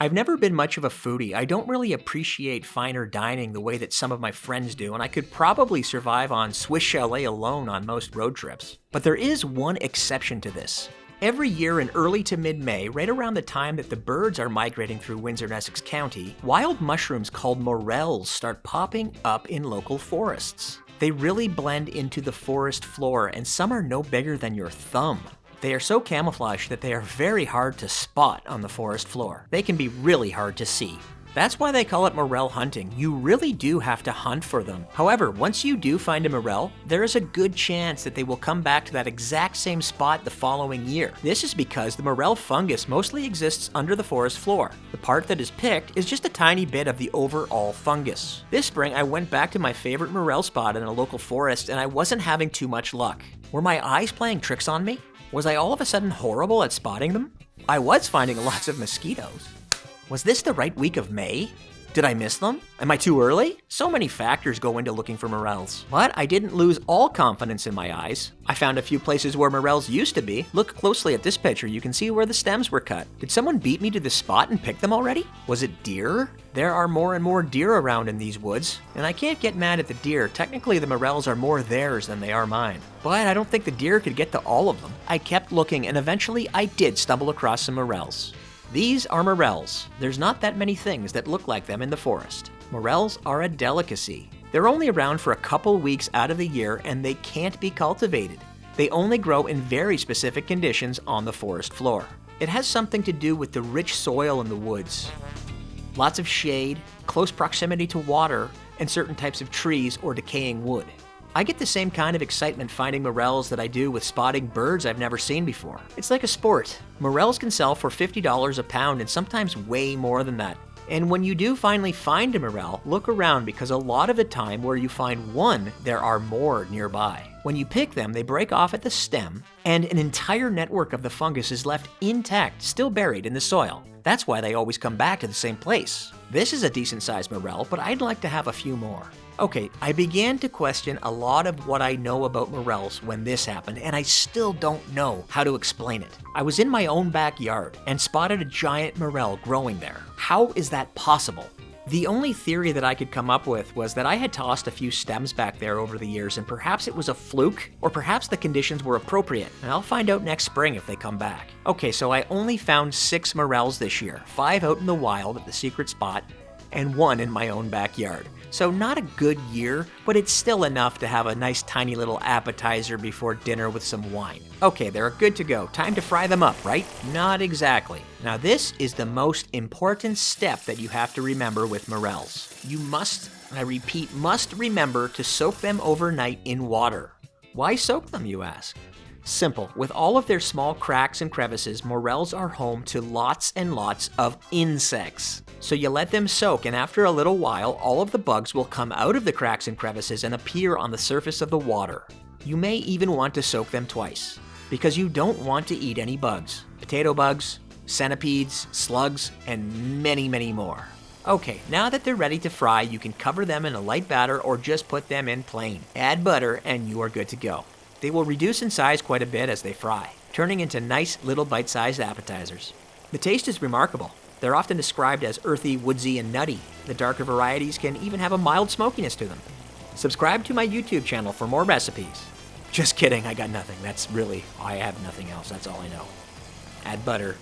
I've never been much of a foodie. I don't really appreciate finer dining the way that some of my friends do, and I could probably survive on Swiss chalet alone on most road trips. But there is one exception to this. Every year in early to mid-May, right around the time that the birds are migrating through Windsor and Essex County, wild mushrooms called morels start popping up in local forests. They really blend into the forest floor, and some are no bigger than your thumb. They are so camouflaged that they are very hard to spot on the forest floor. They can be really hard to see. That's why they call it morel hunting. You really do have to hunt for them. However, once you do find a morel, there is a good chance that they will come back to that exact same spot the following year. This is because the morel fungus mostly exists under the forest floor. The part that is picked is just a tiny bit of the overall fungus. This spring, I went back to my favorite morel spot in a local forest, and I wasn't having too much luck. Were my eyes playing tricks on me? Was I all of a sudden horrible at spotting them? I was finding lots of mosquitoes. Was this the right week of May? Did I miss them? Am I too early? So many factors go into looking for morels. But I didn't lose all confidence in my eyes. I found a few places where morels used to be. Look closely at this picture, you can see where the stems were cut. Did someone beat me to the spot and pick them already? Was it deer? There are more and more deer around in these woods, and I can't get mad at the deer. Technically, the morels are more theirs than they are mine. But I don't think the deer could get to all of them. I kept looking, and eventually I did stumble across some morels. These are morels. There's not that many things that look like them in the forest. Morels are a delicacy. They're only around for a couple weeks out of the year, and they can't be cultivated. They only grow in very specific conditions on the forest floor. It has something to do with the rich soil in the woods. Lots of shade, close proximity to water, and certain types of trees or decaying wood. I get the same kind of excitement finding morels that I do with spotting birds I've never seen before. It's like a sport. Morels can sell for $50 a pound and sometimes way more than that. And when you do finally find a morel, look around because a lot of the time where you find one, there are more nearby. When you pick them, they break off at the stem, and an entire network of the fungus is left intact, still buried in the soil. That's why they always come back to the same place. This is a decent-sized morel, but I'd like to have a few more. Okay, I began to question a lot of what I know about morels when this happened, and I still don't know how to explain it. I was in my own backyard and spotted a giant morel growing there. How is that possible? The only theory that I could come up with was that I had tossed a few stems back there over the years, and perhaps it was a fluke, or perhaps the conditions were appropriate, and I'll find out next spring if they come back. Okay, so I only found 6 morels this year, 5 out in the wild at the secret spot, and 1 in my own backyard. So not a good year, but it's still enough to have a nice tiny little appetizer before dinner with some wine. Okay, they're good to go. Time to fry them up, right? Not exactly. Now this is the most important step that you have to remember with morels. You must, I repeat, must remember to soak them overnight in water. Why soak them, you ask? Simple. With all of their small cracks and crevices, morels are home to lots and lots of insects. So you let them soak, and after a little while, all of the bugs will come out of the cracks and crevices and appear on the surface of the water. You may even want to soak them twice, because you don't want to eat any bugs. Potato bugs, centipedes, slugs, and many, many more. Okay, now that they're ready to fry, you can cover them in a light batter or just put them in plain. Add butter, and you are good to go. They will reduce in size quite a bit as they fry, turning into nice little bite-sized appetizers. The taste is remarkable. They're often described as earthy, woodsy, and nutty. The darker varieties can even have a mild smokiness to them. Subscribe to my YouTube channel for more recipes. Just kidding, I got nothing. I have nothing else, that's all I know. Add butter,